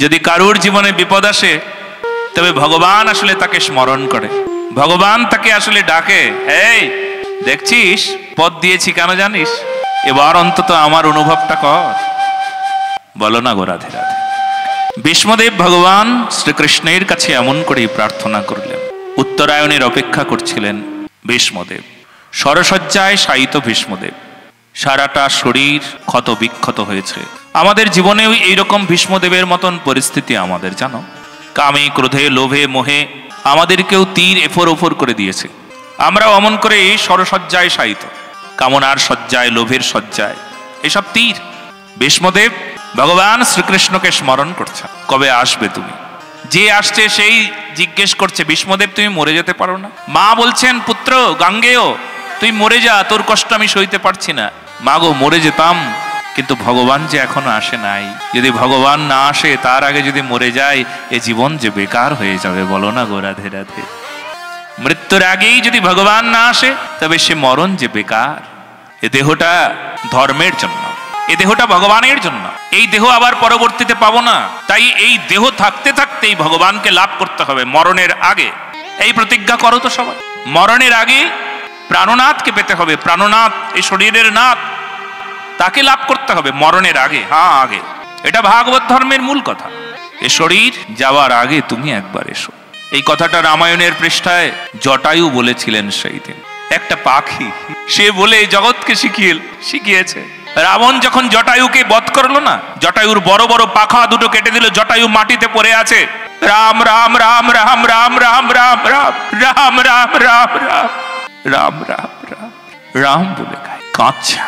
যদি কারুর জীবনে বিপদ আসে তবে ভগবান আসলে তাকে স্মরণ করে, ভগবান তাকে আসলে ডাকে, এই দেখছিস পথ দিয়েছি কেন জানিস, এবার অন্তত আমার অনুভবটা কর। বলো না গো রাধে রাধে। ভীষ্মদেব ভগবান শ্রীকৃষ্ণের কাছে এমন করেই প্রার্থনা করলেন। উত্তরায়ণের অপেক্ষা করছিলেন ভীষ্মদেব। শরশয্যায় শায়িত ভীষ্মদেব, সারাটা শরীর ক্ষত বিক্ষত হয়েছে। আমাদের জীবনেও এইরকম ভীষ্মদেবের মতন পরিস্থিতি আমাদের, জানো, কামে ক্রোধে লোভে মোহে আমাদেরকেও তীর এফর ওফর করে দিয়েছে। আমরাও অমন করে শরশয্যায় শায়িত, কামনার শয্যায়, লোভের শয্যায়, এসব তীর। ভীষ্মদেব ভগবান শ্রীকৃষ্ণকে স্মরণ করছে, কবে আসবে তুমি? যে আসছে সেই জিজ্ঞেস করছে, ভীষ্মদেব তুমি মরে যেতে পারো না? মা বলছেন, পুত্র গাঙ্গেয় তুই মরে যা, তোর কষ্ট আমি সইতে পারছি না। মা গো মরে যেতাম, কিন্তু ভগবান যে এখনো আসে নাই। যদি ভগবান না আসে তার আগে যদি মরে যায়, এ জীবন যে বেকার হয়ে যাবে। বলো না গো রাধে রাধে। মৃত্যুর আগেই যদি ভগবান না আসে তবে সে মরণ যে বেকার। এ দেহটা ধর্মের জন্য, এই দেহটা ভগবানের জন্য। এই দেহ আবার পরবর্তীতে পাবো না, তাই এই দেহ থাকতে থাকতেই ভগবানকে লাভ করতে হবে মরণের আগে। এই প্রতিজ্ঞা করো তো সবাই, মরণের আগে প্রাণনাথকে পেতে হবে। প্রাণনাথ এই শরীরের নাথ, তাকে লাভ করতে হবে মরণের আগে। হ্যাঁ আগে, এটা ভাগবত ধর্মের মূল কথা। এ শরীর যাওয়ার আগে তুমি একবার এসো। এই কথাটা রামায়ণের পৃষ্ঠায় জটায়ু বলেছিলেন সেই দিন। একটা পাখি, সে বলে জগৎকে শিখিয়েছে। রাবণ যখন জটায়ুকে বধ করলো না, জটায়ুর বড় বড় পাখা দুটো কেটে দিল, জটায়ু মাটিতে পড়ে আছে। রাম রাম রাম রাম রাম রাম রাম রাম রাম রাম রাম রাম রাম রাম রাম রাম বলে কাঁদছে।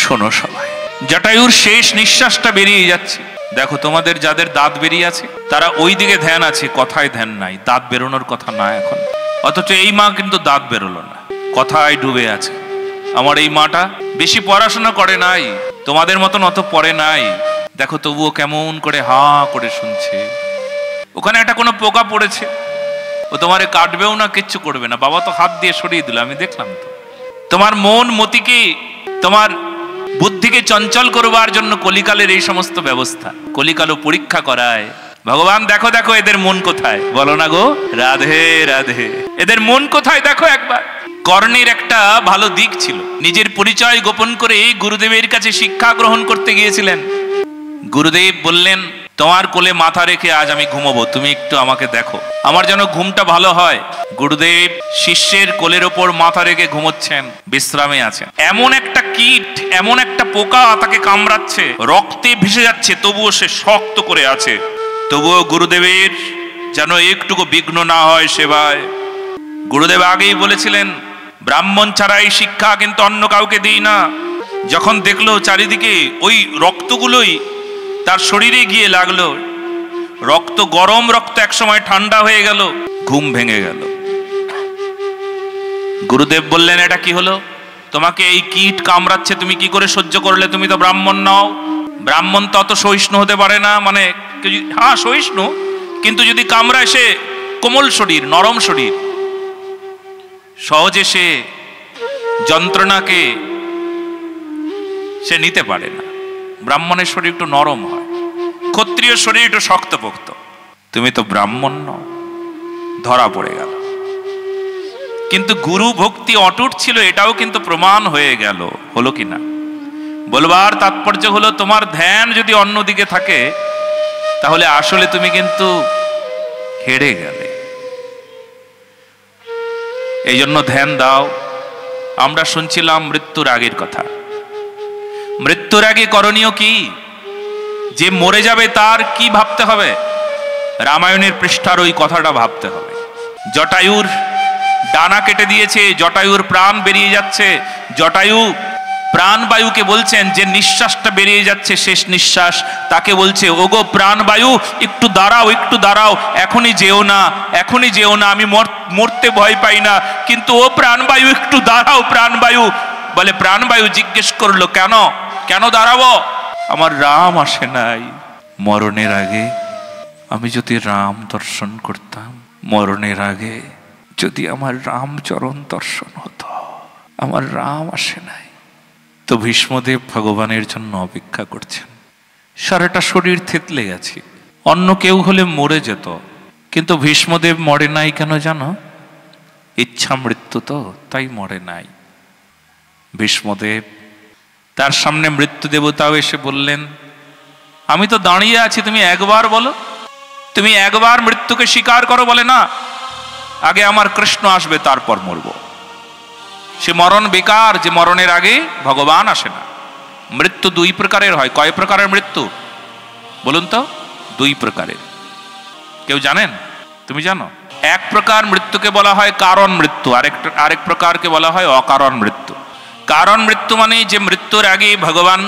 শোনো সবাই, জটায়ুর শেষ নিঃশ্বাসটা বেরিয়ে যাচ্ছে। দেখো তোমাদের যাদের দাঁত বেরিয়ে আছে তারা ওই দিকে ধ্যান আছে, কথায় ধ্যান নাই, দাঁত বেরোনোর কথা না এখন। অথচ এই মা কিন্তু দাঁত বেরোলো না, কথায় ডুবে আছে। আমার এই মাটা বেশি পড়াশোনা করে নাই, তোমাদের মতন অত পড়ে নাই, দেখো তবুও কেমন করে হা করে শুনছে। ওখানে একটা কোনো পোকা পড়েছে, ও তোমারে কাটবেও না, কিচ্ছু করবে না। বাবা তো হাত দিয়ে সরিয়ে দিল, আমি দেখলাম তো। তোমার মন মতিকে, তোমার বুদ্ধিকে চঞ্চল করবার জন্য কলিকালের এই সমস্ত ব্যবস্থা। কলিকালও পরীক্ষা করায়। ভগবান দেখো দেখো এদের মন কোথায়, বলো না গো রাধে রাধে। এদের মন কোথায় দেখো একবার। কর্ণের একটা ভালো দিক ছিল, নিজের পরিচয় গোপন করে গুরুদেবের কাছে শিক্ষা গ্রহণ করতে গিয়েছিলেন। গুরুদেব বললেন, তোমার কোলে মাথা রেখে আজ আমি ঘুমাবো, তুমি একটু আমাকে দেখো, আমার যেন ঘুমটা ভালো হয়। গুরুদেব শিষ্যের কোলের ওপর মাথা রেখে ঘুমোচ্ছেন, বিশ্রামে আছেন। এমন একটা কীট, এমন একটা পোকা তাকে কামড়াচ্ছে, রক্তে ভেসে যাচ্ছে, তবুও সে শক্ত করে আছে। তবুও গুরুদেবের যেন একটুকু বিঘ্ন না হয় সেবায়। গুরুদেব আগেই বলেছিলেন, ব্রাহ্মণ ছাড়া এই শিক্ষা কিন্তু অন্য কাউকে দিই না। যখন দেখলো চারিদিকে ওই রক্তগুলোই তার শরীরে গিয়ে লাগলো, রক্ত গরম, রক্ত একসময় ঠান্ডা হয়ে গেল, ঘুম ভেঙে গেল। গুরুদেব বললেন, এটা কি হলো? তোমাকে এই কীট কামড়াচ্ছে, তুমি কি করে সহ্য করলে? তুমি তো ব্রাহ্মণ নও। ব্রাহ্মণ তো অত সহিষ্ণু হতে পারে না, মানে হ্যাঁ সহিষ্ণু, কিন্তু যদি কামড়ায় সে কোমল শরীর, নরম শরীর, সহজে সে যন্ত্রণাকে সে নিতে পারে না। ব্রাহ্মণের শরীর একটু নরম হয়, ক্ষত্রিয় শরীর একটু শক্তপোক্ত। তুমি তো ব্রাহ্মণ নও, ধরা পড়ে গেল। কিন্তু গুরু ভক্তি অটুট ছিল, এটাও কিন্তু প্রমাণ হয়ে গেল। হলো কিনা? বলবার তাৎপর্য হলো, তোমার ধ্যান যদি অন্যদিকে থাকে তাহলে আসলে তুমি কিন্তু হেরে গেলে। এই জন্য ধ্যান দাও। আমরা শুনছিলাম মৃত্যুর আগের কথা। মৃত্যুর আগে করণীয় কি? যে মরে যাবে তার কি ভাবতে হবে? রামায়ণের পৃষ্ঠার ওই কথাটা ভাবতে হবে। জটায়ুর ডানা কেটে দিয়েছে, জটায়ুর প্রাণ বেরিয়ে যাচ্ছে। জটায়ু প্রাণবায়ুকে বলছেন, যে নিঃশ্বাসটা বেরিয়ে যাচ্ছে শেষ নিঃশ্বাস, তাকে বলছে, ওগো প্রাণবায়ু একটু দাঁড়াও, একটু দাঁড়াও, এখনই যেও না, এখনই যেও না, আমি মরতে ভয় পাই না, কিন্তু ও প্রাণবায়ু একটু দাঁড়াও। প্রাণবায়ু বলে, প্রাণবায়ু জিজ্ঞেস করলো, কেন কেন দাঁড়াবো? আমার রাম আসে নাই। মরণের আগে আমি যদি রাম দর্শন করতাম, মরণের আগে যদি আমার রামচরণ দর্শন হতো। আমার রাম আসে নাই। তো ভীষ্মদেব ভগবানের জন্য অপেক্ষা করছেন। সারাটা শরীর থেতলে গেছে, অন্য কেউ হলে মরে যেত, কিন্তু ভীষ্মদেব মরে নাই কেন জানো? ইচ্ছা মৃত্যু তো, তাই মরে নাই। ভীষ্মদেব, তার সামনে মৃত্যু দেবতাও এসে বললেন, আমি তো দাঁড়িয়ে আছি, তুমি একবার বলো, তুমি একবার মৃত্যুকে স্বীকার করো। বলে না, আগে আমার কৃষ্ণ আসবে, তারপর মরব। সে মরণ বেকার যে মরণের আগে ভগবান আসে না। মৃত্যু দুই প্রকারের হয়। কয় প্রকারের মৃত্যু বলুন তো? দুই প্রকারের। কেউ জানেন? তুমি জানো? এক প্রকার মৃত্যুকে বলা হয় কারণ মৃত্যু, আরেক প্রকারকে বলা হয় অকারণ মৃত্যু। কারণ মৃত্যু মানে যে মৃত্যুর আগে ভগবান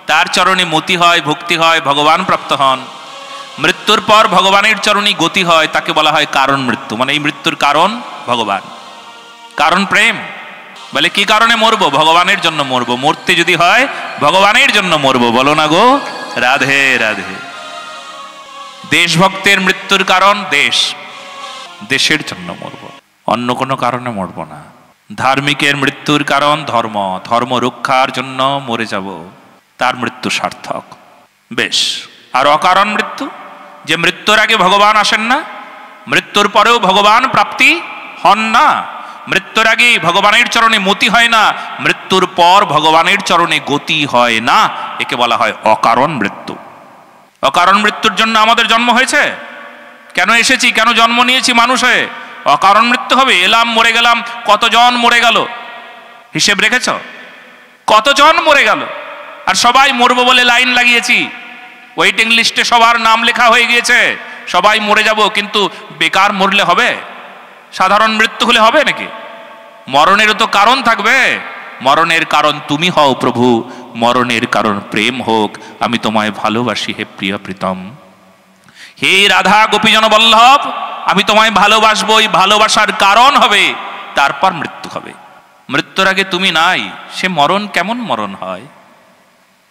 তার চরণে মতি হয়, ভক্তি হয়, ভগবান প্রাপ্ত হন। মৃত্যুর পর ভগবানের চরণে গতি হয়, তাকে বলা হয় কারণ মৃত্যু। মানে এই মৃত্যুর কারণ ভগবান, কারণ প্রেম। বলে কি কারণে মরবো? ভগবানের জন্য মরবো। মরতে যদি হয় ভগবানের জন্য মরবো। বলো না গো রাধে রাধে। দেশভক্তের মৃত্যুর কারণ দেশ, দেশের জন্য মরবো, অন্য কোনো কারণে মরবো না। ধার্মিকের মৃত্যুর কারণ ধর্ম, ধর্ম রক্ষার জন্য মরে যাব, তার মৃত্যু সার্থক। বেশ। আর অকারণ মৃত্যু, যে মৃত্যুর আগে ভগবান আসেন না, মৃত্যুর পরেও ভগবান প্রাপ্তি হন না, মৃত্যুর আগে ভগবানের চরণে মতি হয় না, মৃত্যুর পর ভগবানের চরণে গতি হয় না, একে বলা হয় অকারণ মৃত্যু। অকারণ মৃত্যুর জন্য আমাদের জন্ম হয়েছে। কেন এসেছি, কেন জন্ম নিয়েছি মানুষে? অকারণ মৃত্যু হবে। এলাম, মরে গেলাম। কতজন মরে গেল হিসেব রেখেছ? কতজন মরে গেল? আর সবাই মরবো বলে লাইন লাগিয়েছি, ওয়েটিং লিস্টে সবার নাম লেখা হয়ে গিয়েছে, সবাই মরে যাব। কিন্তু বেকার মরলে হবে? সাধারণ মৃত্যু হলে হবে নাকি? মরণেরও তো কারণ থাকবে। মরণের কারণ তুমি হও প্রভু, মরণের কারণ প্রেম হোক, আমি তোমায় ভালোবাসি হে প্রিয় প্রীতম। হে রাধা গোপীজন বল্লভ, আমি তোমায় ভালোবাসবো, এই ভালোবাসার কারণ হবে, তারপর মৃত্যু হবে। মৃত্যুর আগে তুমি নাই, সে মরণ কেমন মরণ হয়?